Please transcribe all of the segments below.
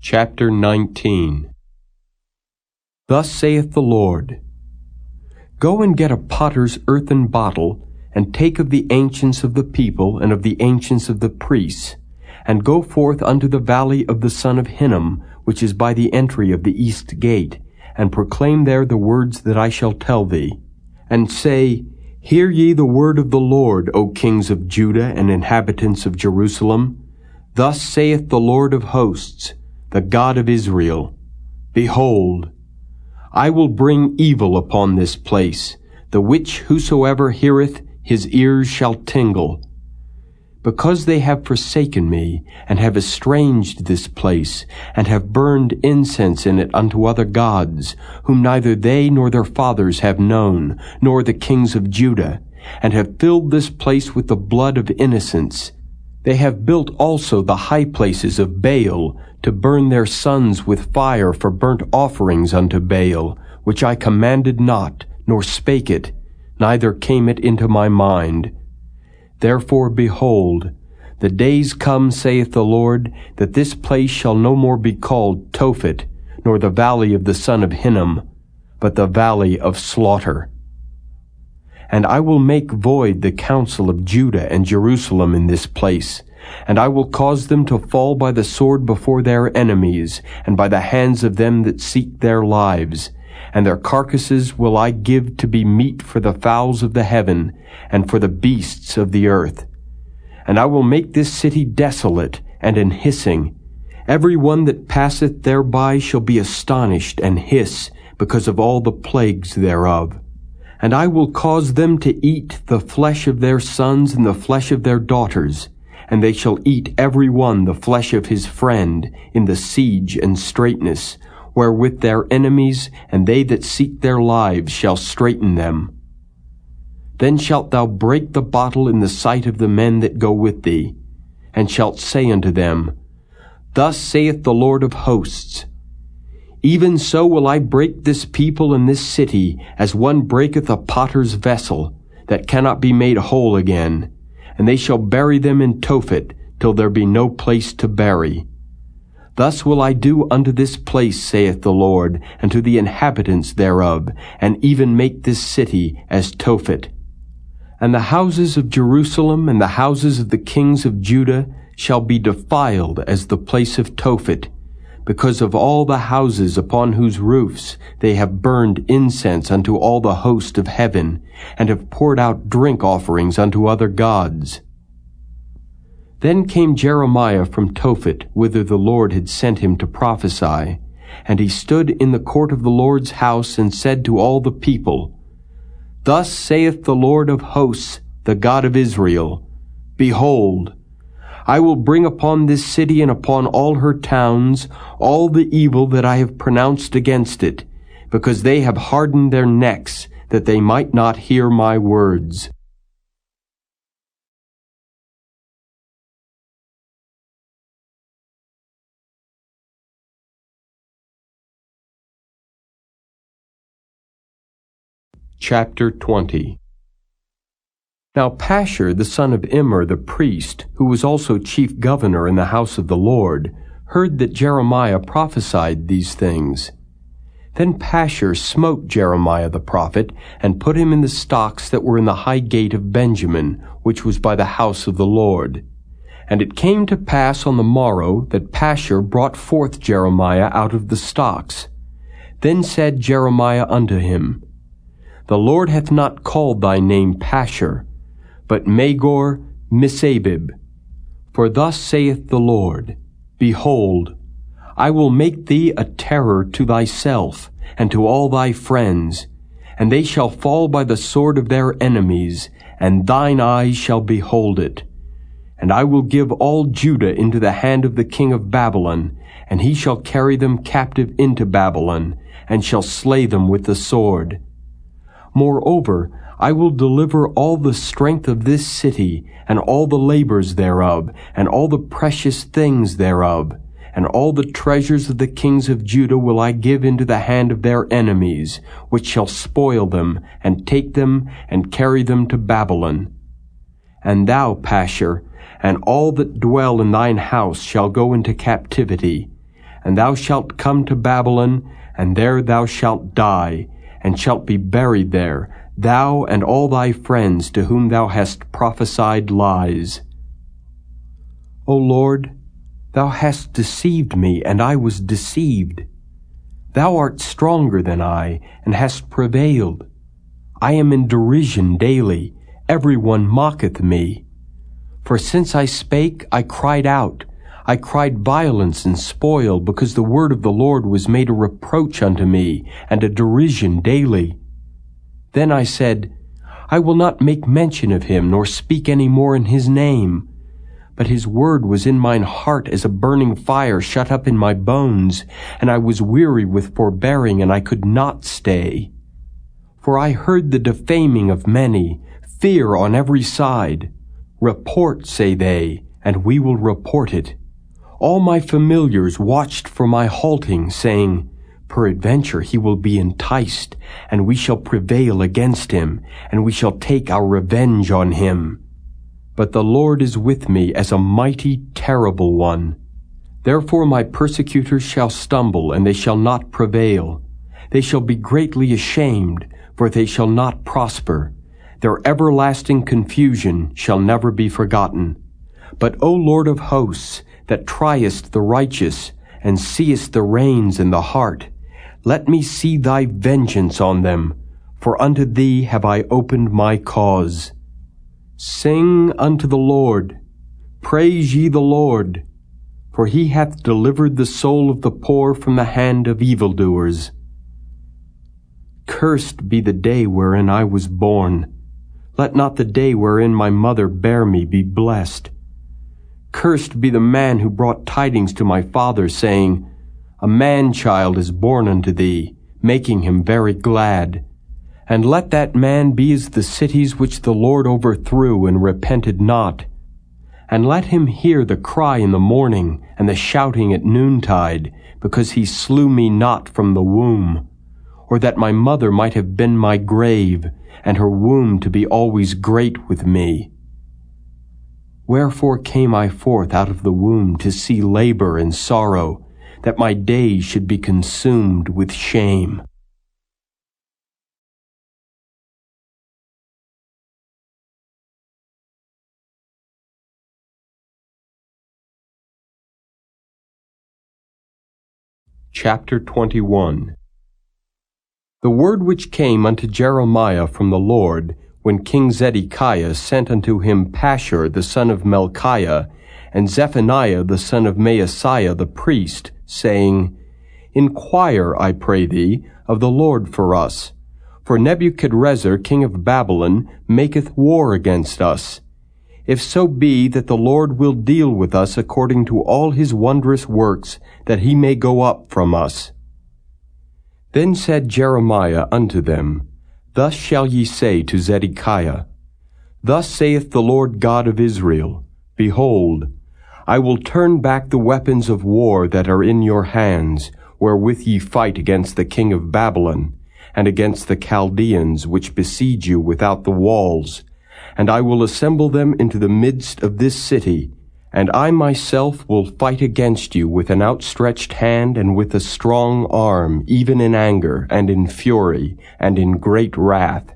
Chapter 19. Thus saith the Lord, Go and get a potter's earthen bottle, and take of the ancients of the people and of the ancients of the priests, and go forth unto the valley of the son of Hinnom, which is by the entry of the east gate, and proclaim there the words that I shall tell thee. And say, Hear ye the word of the Lord, O kings of Judah and inhabitants of Jerusalem. Thus saith the Lord of hosts, the God of Israel, Behold, I will bring evil upon this place, the which whosoever heareth, his ears shall tingle. Because they have forsaken me, and have estranged this place, and have burned incense in it unto other gods, whom neither they nor their fathers have known, nor the kings of Judah, and have filled this place with the blood of innocents. They have built also the high places of Baal, to burn their sons with fire for burnt offerings unto Baal, which I commanded not, nor spake it, neither came it into my mind. Therefore, behold, the days come, saith the Lord, that this place shall no more be called Tophet, nor the valley of the son of Hinnom, but the valley of slaughter. And I will make void the counsel of Judah and Jerusalem in this place, and I will cause them to fall by the sword before their enemies, and by the hands of them that seek their lives. And their carcasses will I give to be meat for the fowls of the heaven, and for the beasts of the earth. And I will make this city desolate and an hissing. Every one that passeth thereby shall be astonished and hiss, because of all the plagues thereof. And I will cause them to eat the flesh of their sons and the flesh of their daughters, and they shall eat every one the flesh of his friend in the siege and straitness, wherewith their enemies and they that seek their lives shall straiten them. Then shalt thou break the bottle in the sight of the men that go with thee, and shalt say unto them, Thus saith the Lord of hosts, Even so will I break this people and this city, as one breaketh a potter's vessel, that cannot be made whole again, and they shall bury them in Tophet, till there be no place to bury. Thus will I do unto this place, saith the Lord, and to the inhabitants thereof, and even make this city as Tophet. And the houses of Jerusalem and the houses of the kings of Judah shall be defiled as the place of Tophet, because of all the houses upon whose roofs they have burned incense unto all the host of heaven, and have poured out drink offerings unto other gods. Then came Jeremiah from Tophet, whither the Lord had sent him to prophesy. And he stood in the court of the Lord's house, and said to all the people, Thus saith the Lord of hosts, the God of Israel, Behold, I will bring upon this city and upon all her towns all the evil that I have pronounced against it, because they have hardened their necks, that they might not hear my words. Chapter 20. Now Pashur the son of Immer the priest, who was also chief governor in the house of the Lord, heard that Jeremiah prophesied these things. Then Pashur smote Jeremiah the prophet, and put him in the stocks that were in the high gate of Benjamin, which was by the house of the Lord. And it came to pass on the morrow that Pashur brought forth Jeremiah out of the stocks. Then said Jeremiah unto him, The Lord hath not called thy name Pashur, but Magor Missabib. For thus saith the Lord, Behold, I will make thee a terror to thyself, and to all thy friends, and they shall fall by the sword of their enemies, and thine eyes shall behold it. And I will give all Judah into the hand of the king of Babylon, and he shall carry them captive into Babylon, and shall slay them with the sword. Moreover, I will deliver all the strength of this city, and all the labors thereof, and all the precious things thereof, and all the treasures of the kings of Judah will I give into the hand of their enemies, which shall spoil them, and take them, and carry them to Babylon. And thou, Pashur, and all that dwell in thine house shall go into captivity, and thou shalt come to Babylon, and there thou shalt die, and shalt be buried there, thou and all thy friends to whom thou hast prophesied lies. O Lord, thou hast deceived me, and I was deceived. Thou art stronger than I, and hast prevailed. I am in derision daily, every one mocketh me. For since I spake, I cried out. I cried violence and spoil, because the word of the Lord was made a reproach unto me, and a derision daily. Then I said, I will not make mention of him, nor speak any more in his name. But his word was in mine heart as a burning fire shut up in my bones, and I was weary with forbearing, and I could not stay. For I heard the defaming of many, fear on every side. Report, say they, and we will report it. All my familiars watched for my halting, saying, Peradventure he will be enticed, and we shall prevail against him, and we shall take our revenge on him. But the Lord is with me as a mighty, terrible one. Therefore my persecutors shall stumble, and they shall not prevail. They shall be greatly ashamed, for they shall not prosper. Their everlasting confusion shall never be forgotten. But, O Lord of hosts, that triest the righteous, and seest the reins in the heart, let me see thy vengeance on them, for unto thee have I opened my cause. Sing unto the Lord, praise ye the Lord, for he hath delivered the soul of the poor from the hand of evildoers. Cursed be the day wherein I was born. Let not the day wherein my mother bare me be blessed. Cursed be the man who brought tidings to my father, saying, A man-child is born unto thee, making him very glad. And let that man be as the cities which the Lord overthrew and repented not. And let him hear the cry in the morning, and the shouting at noontide, because he slew me not from the womb. Or that my mother might have been my grave, and her womb to be always great with me. Wherefore came I forth out of the womb to see labor and sorrow, that my days should be consumed with shame. Chapter 21. The word which came unto Jeremiah from the Lord, when King Zedekiah sent unto him Pashur the son of Melchiah, and Zephaniah the son of Maaseiah the priest, saying, Inquire, I pray thee, of the Lord for us. For Nebuchadrezzar king of Babylon maketh war against us. If so be that the Lord will deal with us according to all his wondrous works, that he may go up from us. Then said Jeremiah unto them, Thus shall ye say to Zedekiah, Thus saith the Lord God of Israel, Behold, I will turn back the weapons of war that are in your hands, wherewith ye fight against the king of Babylon, and against the Chaldeans which besiege you without the walls, and I will assemble them into the midst of this city, and I myself will fight against you with an outstretched hand and with a strong arm, even in anger, and in fury, and in great wrath.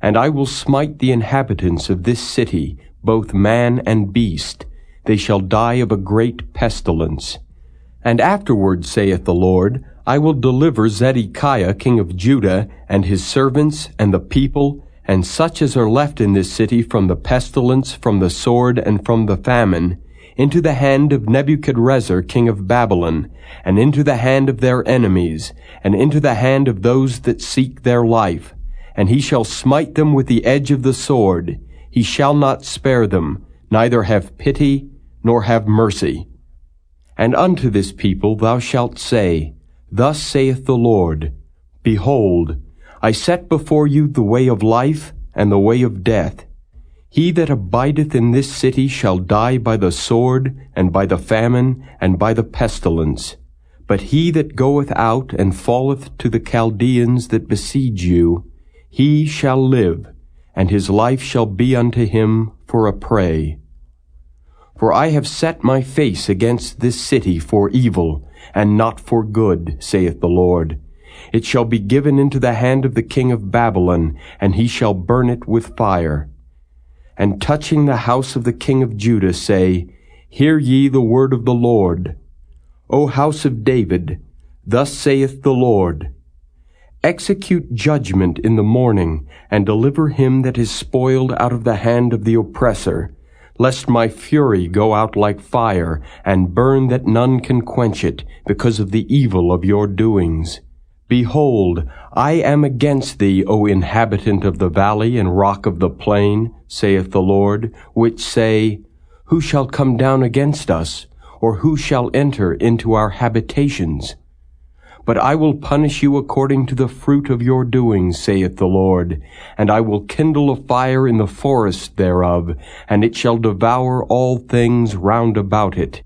And I will smite the inhabitants of this city, both man and beast. They shall die of a great pestilence. And afterward, saith the Lord, I will deliver Zedekiah king of Judah, and his servants, and the people, and such as are left in this city from the pestilence, from the sword, and from the famine, into the hand of Nebuchadrezzar king of Babylon, and into the hand of their enemies, and into the hand of those that seek their life. And he shall smite them with the edge of the sword. He shall not spare them, neither have pity, nor have mercy. And unto this people thou shalt say, Thus saith the Lord, Behold, I set before you the way of life and the way of death. He that abideth in this city shall die by the sword, and by the famine, and by the pestilence. But he that goeth out and falleth to the Chaldeans that besiege you, he shall live, and his life shall be unto him for a prey. For I have set my face against this city for evil, and not for good, saith the Lord. It shall be given into the hand of the king of Babylon, and he shall burn it with fire. And touching the house of the king of Judah say, Hear ye the word of the Lord. O house of David, thus saith the Lord, Execute judgment in the morning, and deliver him that is spoiled out of the hand of the oppressor, lest my fury go out like fire, and burn that none can quench it, because of the evil of your doings. Behold, I am against thee, O inhabitant of the valley and rock of the plain, saith the Lord, which say, Who shall come down against us, or who shall enter into our habitations? But I will punish you according to the fruit of your doings, saith the Lord, and I will kindle a fire in the forest thereof, and it shall devour all things round about it.